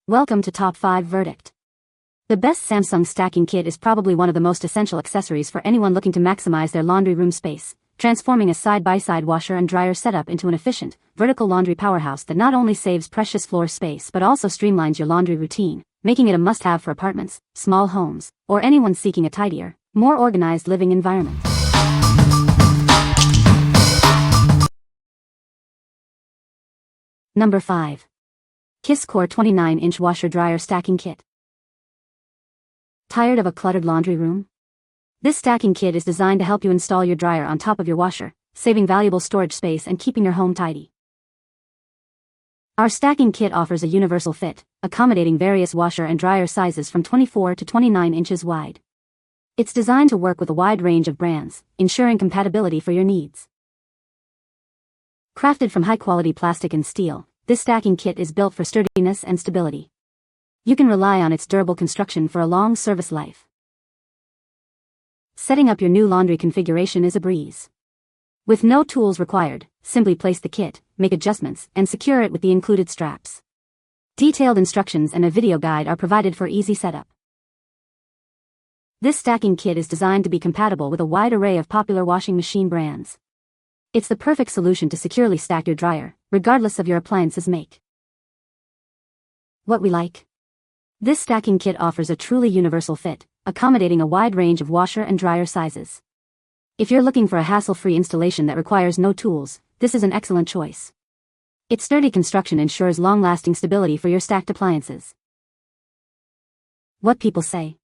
Welcome to Top 5 Verdict. The best Samsung stacking kit is probably one of the most essential accessories for anyone looking to maximize their laundry room space, transforming a side-by-side washer and dryer setup into an efficient, vertical laundry powerhouse that not only saves precious floor space but also streamlines your laundry routine, making it a must-have for apartments, small homes, or anyone seeking a tidier, more organized living environment. Number 5. KissCore 29-inch washer-dryer stacking kit. Tired of a cluttered laundry room? This stacking kit is designed to help you install your dryer on top of your washer, saving valuable storage space and keeping your home tidy. Our stacking kit offers a universal fit, accommodating various washer and dryer sizes from 24 to 29 inches wide. It's designed to work with a wide range of brands, ensuring compatibility for your needs. Crafted from high-quality plastic and steel, this stacking kit is built for sturdiness and stability. You can rely on its durable construction for a long service life. Setting up your new laundry configuration is a breeze. With no tools required, simply place the kit, make adjustments, and secure it with the included straps. Detailed instructions and a video guide are provided for easy setup. This stacking kit is designed to be compatible with a wide array of popular washing machine brands. It's the perfect solution to securely stack your dryer, regardless of your appliance's make. What we like? This stacking kit offers a truly universal fit, accommodating a wide range of washer and dryer sizes. If you're looking for a hassle-free installation that requires no tools, this is an excellent choice. Its sturdy construction ensures long-lasting stability for your stacked appliances. What people say?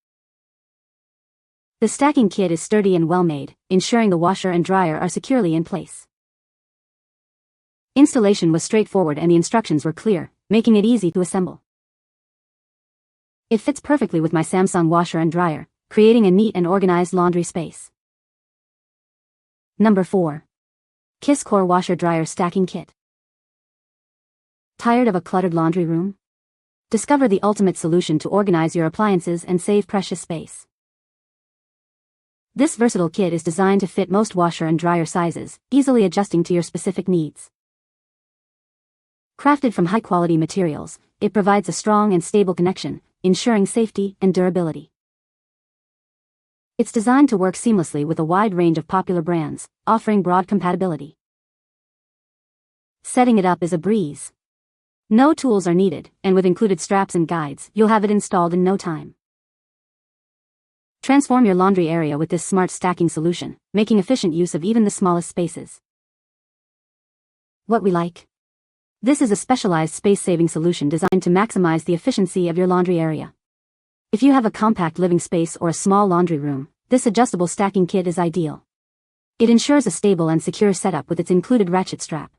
The stacking kit is sturdy and well-made, ensuring the washer and dryer are securely in place. Installation was straightforward and the instructions were clear, making it easy to assemble. It fits perfectly with my Samsung washer and dryer, creating a neat and organized laundry space. Number 4. KissCore washer-dryer stacking kit. Tired of a cluttered laundry room? Discover the ultimate solution to organize your appliances and save precious space. This versatile kit is designed to fit most washer and dryer sizes, easily adjusting to your specific needs. Crafted from high-quality materials, it provides a strong and stable connection, ensuring safety and durability. It's designed to work seamlessly with a wide range of popular brands, offering broad compatibility. Setting it up is a breeze. No tools are needed, and with included straps and guides, you'll have it installed in no time. Transform your laundry area with this smart stacking solution, making efficient use of even the smallest spaces. What we like? This is a specialized space-saving solution designed to maximize the efficiency of your laundry area. If you have a compact living space or a small laundry room, this adjustable stacking kit is ideal. It ensures a stable and secure setup with its included ratchet strap.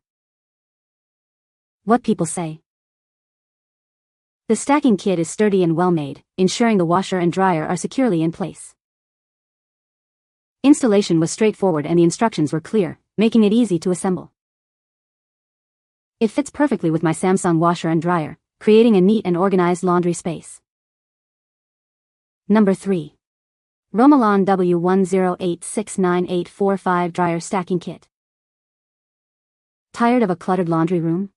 What people say? The stacking kit is sturdy and well-made, ensuring the washer and dryer are securely in place. Installation was straightforward and the instructions were clear, making it easy to assemble. It fits perfectly with my Samsung washer and dryer, creating a neat and organized laundry space. Number 3. Romalon W10869845 Dryer Stacking Kit. Tired of a cluttered laundry room?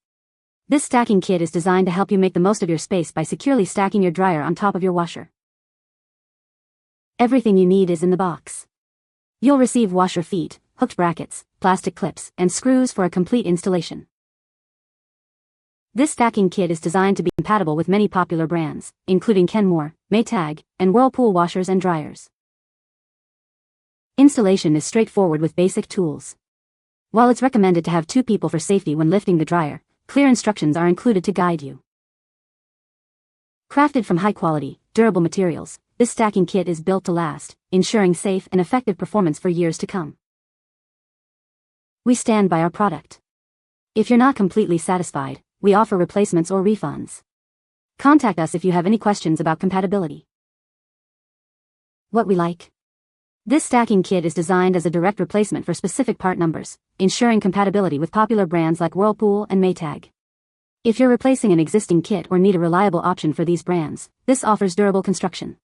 This stacking kit is designed to help you make the most of your space by securely stacking your dryer on top of your washer. Everything you need is in the box. You'll receive washer feet, hooked brackets, plastic clips, and screws for a complete installation. This stacking kit is designed to be compatible with many popular brands, including Kenmore, Maytag, and Whirlpool washers and dryers. Installation is straightforward with basic tools. While it's recommended to have 2 people for safety when lifting the dryer, clear instructions are included to guide you. Crafted from high-quality, durable materials, this stacking kit is built to last, ensuring safe and effective performance for years to come. We stand by our product. If you're not completely satisfied, we offer replacements or refunds. Contact us if you have any questions about compatibility. What we like? This stacking kit is designed as a direct replacement for specific part numbers, ensuring compatibility with popular brands like Whirlpool and Maytag. If you're replacing an existing kit or need a reliable option for these brands, this offers durable construction.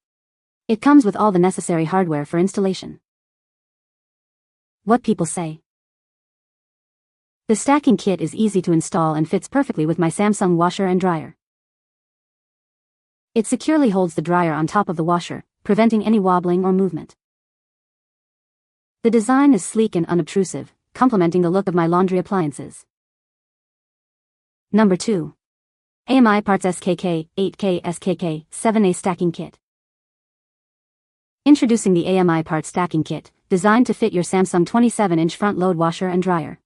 It comes with all the necessary hardware for installation. What people say? The stacking kit is easy to install and fits perfectly with my Samsung washer and dryer. It securely holds the dryer on top of the washer, preventing any wobbling or movement. The design is sleek and unobtrusive, complementing the look of my laundry appliances. Number 2. AMI Parts SKK 8K SKK 7A Stacking Kit. Introducing the AMI Parts Stacking Kit, designed to fit your Samsung 27-inch front-load washer and dryer.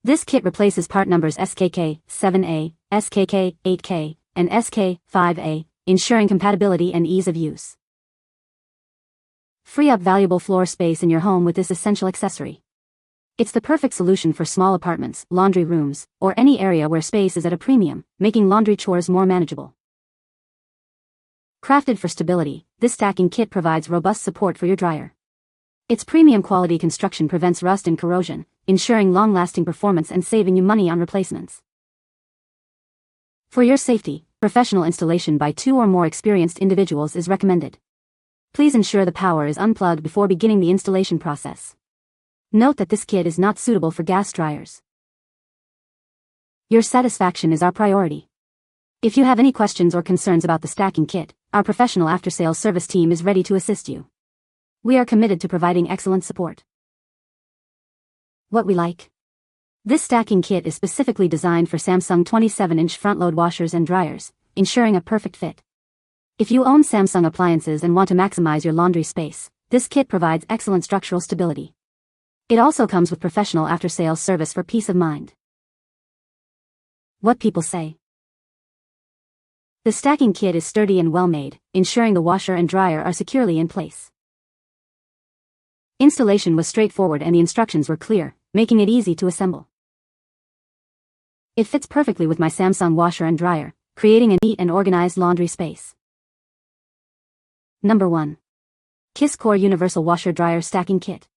This kit replaces part numbers SKK 7A, SKK 8K, and SK 5A, ensuring compatibility and ease of use. Free up valuable floor space in your home with this essential accessory. It's the perfect solution for small apartments, laundry rooms, or any area where space is at a premium, making laundry chores more manageable. Crafted for stability, this stacking kit provides robust support for your dryer. Its premium quality construction prevents rust and corrosion, ensuring long-lasting performance and saving you money on replacements. For your safety, professional installation by 2 or more experienced individuals is recommended. Please ensure the power is unplugged before beginning the installation process. Note that this kit is not suitable for gas dryers. Your satisfaction is our priority. If you have any questions or concerns about the stacking kit, our professional after-sales service team is ready to assist you. We are committed to providing excellent support. What we like. This stacking kit is specifically designed for Samsung 27-inch front-load washers and dryers, ensuring a perfect fit. If you own Samsung appliances and want to maximize your laundry space, this kit provides excellent structural stability. It also comes with professional after-sales service for peace of mind. What people say. The stacking kit is sturdy and well-made, ensuring the washer and dryer are securely in place. Installation was straightforward and the instructions were clear, making it easy to assemble. It fits perfectly with my Samsung washer and dryer, creating a neat and organized laundry space. Number 1. Kiss Core Universal Washer Dryer Stacking Kit.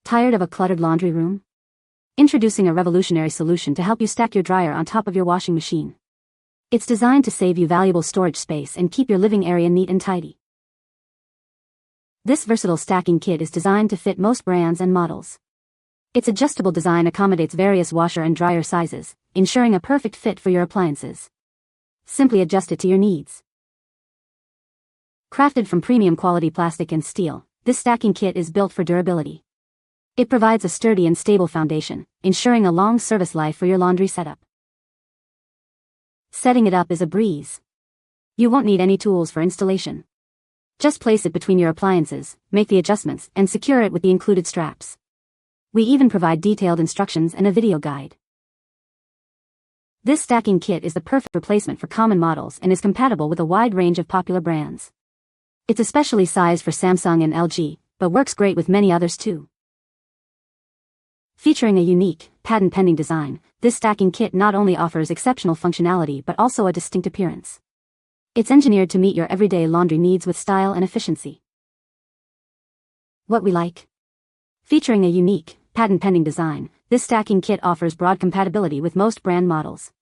Tired of a cluttered laundry room? Introducing a revolutionary solution to help you stack your dryer on top of your washing machine. It's designed to save you valuable storage space and keep your living area neat and tidy. This versatile stacking kit is designed to fit most brands and models. Its adjustable design accommodates various washer and dryer sizes, ensuring a perfect fit for your appliances. Simply adjust it to your needs. Crafted from premium quality plastic and steel, this stacking kit is built for durability. It provides a sturdy and stable foundation, ensuring a long service life for your laundry setup. Setting it up is a breeze. You won't need any tools for installation. Just place it between your appliances, make the adjustments, and secure it with the included straps. We even provide detailed instructions and a video guide. This stacking kit is the perfect replacement for common models and is compatible with a wide range of popular brands. It's especially sized for Samsung and LG, but works great with many others too. Featuring a unique, patent-pending design, this stacking kit not only offers exceptional functionality but also a distinct appearance. It's engineered to meet your everyday laundry needs with style and efficiency. What we like. Featuring a unique, patent-pending design, this stacking kit offers broad compatibility with most brand models.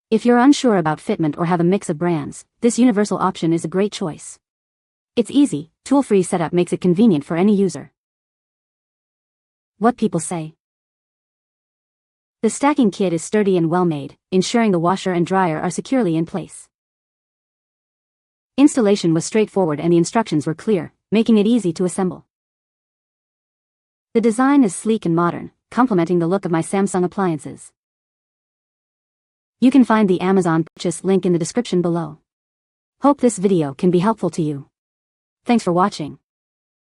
If you're unsure about fitment or have a mix of brands, this universal option is a great choice. Its easy, tool-free setup makes it convenient for any user. What people say. The stacking kit is sturdy and well-made, ensuring the washer and dryer are securely in place. Installation was straightforward and the instructions were clear, making it easy to assemble. The design is sleek and modern, complementing the look of my Samsung appliances. You can find the Amazon purchase link in the description below. Hope this video can be helpful to you. Thanks for watching.